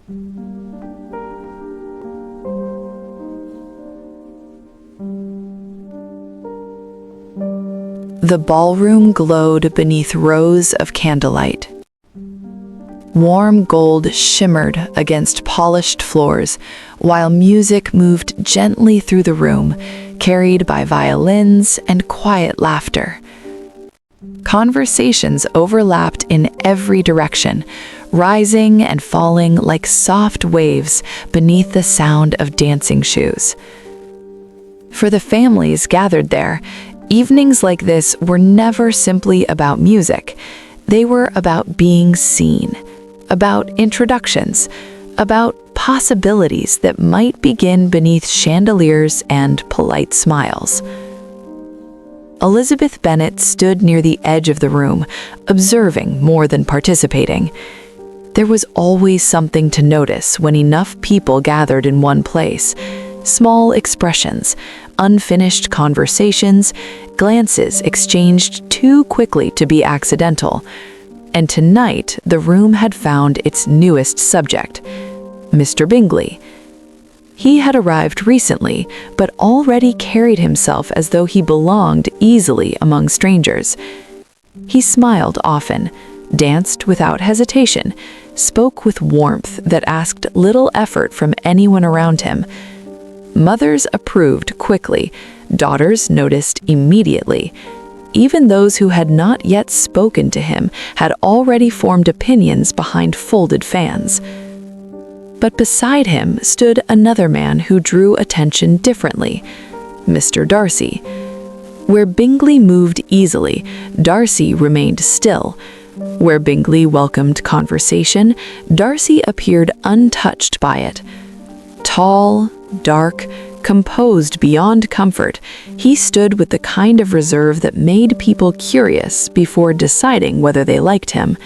The ballroom glowed beneath rows of candlelight. Warm gold shimmered against polished floors, while music moved gently through the room, carried by violins and quiet laughter. Conversations overlapped in every direction, rising and falling like soft waves beneath the sound of dancing shoes. For the families gathered there, evenings like this were never simply about music. They were about being seen, about introductions, about possibilities that might begin beneath chandeliers and polite smiles. Elizabeth Bennet stood near the edge of the room, observing more than participating. There was always something to notice when enough people gathered in one place. Small expressions, unfinished conversations, glances exchanged too quickly to be accidental. And tonight, the room had found its newest subject, Mr. Bingley. He had arrived recently, but already carried himself as though he belonged easily among strangers. He smiled often, danced without hesitation, spoke with warmth that asked little effort from anyone around him. Mothers approved quickly, daughters noticed immediately. Even those who had not yet spoken to him had already formed opinions behind folded fans. But beside him stood another man who drew attention differently, Mr. Darcy. Where Bingley moved easily, Darcy remained still. Where Bingley welcomed conversation, Darcy appeared untouched by it. Tall, dark, composed beyond comfort, he stood with the kind of reserve that made people curious before deciding whether they liked him.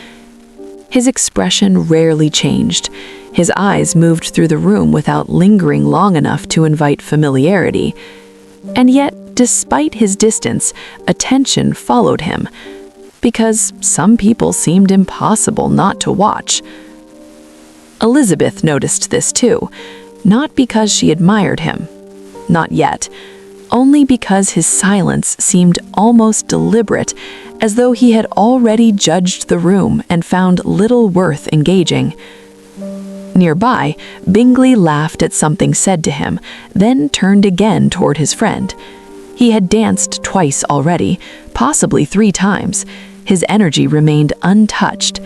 His expression rarely changed. His eyes moved through the room without lingering long enough to invite familiarity. And yet, despite his distance, attention followed him, because some people seemed impossible not to watch. Elizabeth noticed this too, not because she admired him. Not yet. Only because his silence seemed almost deliberate, as though he had already judged the room and found little worth engaging. Nearby, Bingley laughed at something said to him, then turned again toward his friend. He had danced twice already, possibly 3 times. His energy remained untouched.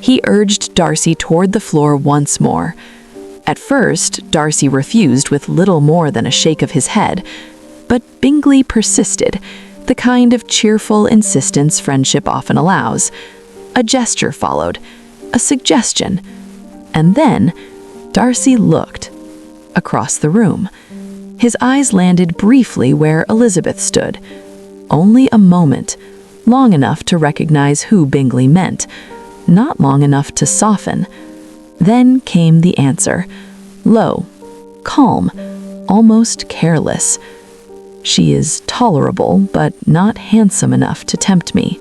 He urged Darcy toward the floor once more. At first, Darcy refused with little more than a shake of his head, but Bingley persisted, the kind of cheerful insistence friendship often allows. A gesture followed, a suggestion, and then Darcy looked across the room. His eyes landed briefly where Elizabeth stood. Only a moment, long enough to recognize who Bingley meant, not long enough to soften. Then came the answer, low, calm, almost careless. She is tolerable, but not handsome enough to tempt me.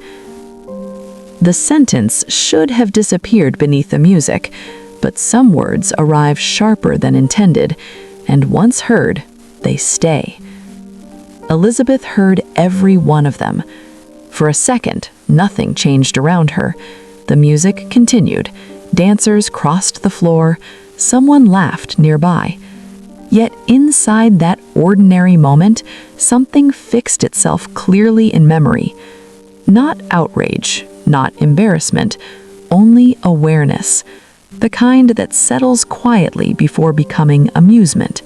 The sentence should have disappeared beneath the music, but some words arrive sharper than intended, and once heard, they stay. Elizabeth heard every one of them. For a second, nothing changed around her. The music continued. Dancers crossed the floor. Someone laughed nearby. Yet inside that ordinary moment, something fixed itself clearly in memory. Not outrage, not embarrassment, only awareness. The kind that settles quietly before becoming amusement.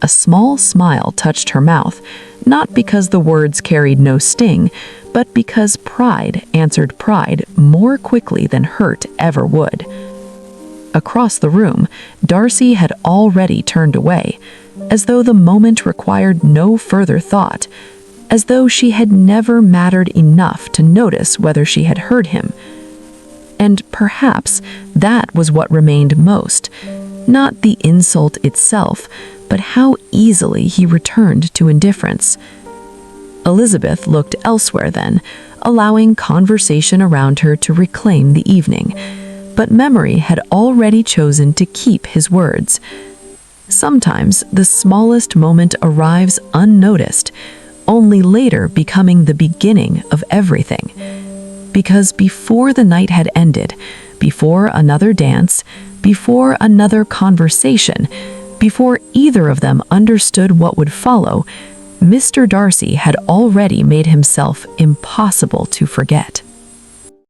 A small smile touched her mouth, not because the words carried no sting, but because pride answered pride more quickly than hurt ever would. Across the room, Darcy had already turned away, as though the moment required no further thought, as though she had never mattered enough to notice whether she had heard him. And perhaps that was what remained most, not the insult itself, but how easily he returned to indifference. Elizabeth looked elsewhere then, allowing conversation around her to reclaim the evening. but memory had already chosen to keep his words. Sometimes the smallest moment arrives unnoticed, only later becoming the beginning of everything. Because before the night had ended, before another dance, before another conversation, before either of them understood what would follow, Mr. Darcy had already made himself impossible to forget.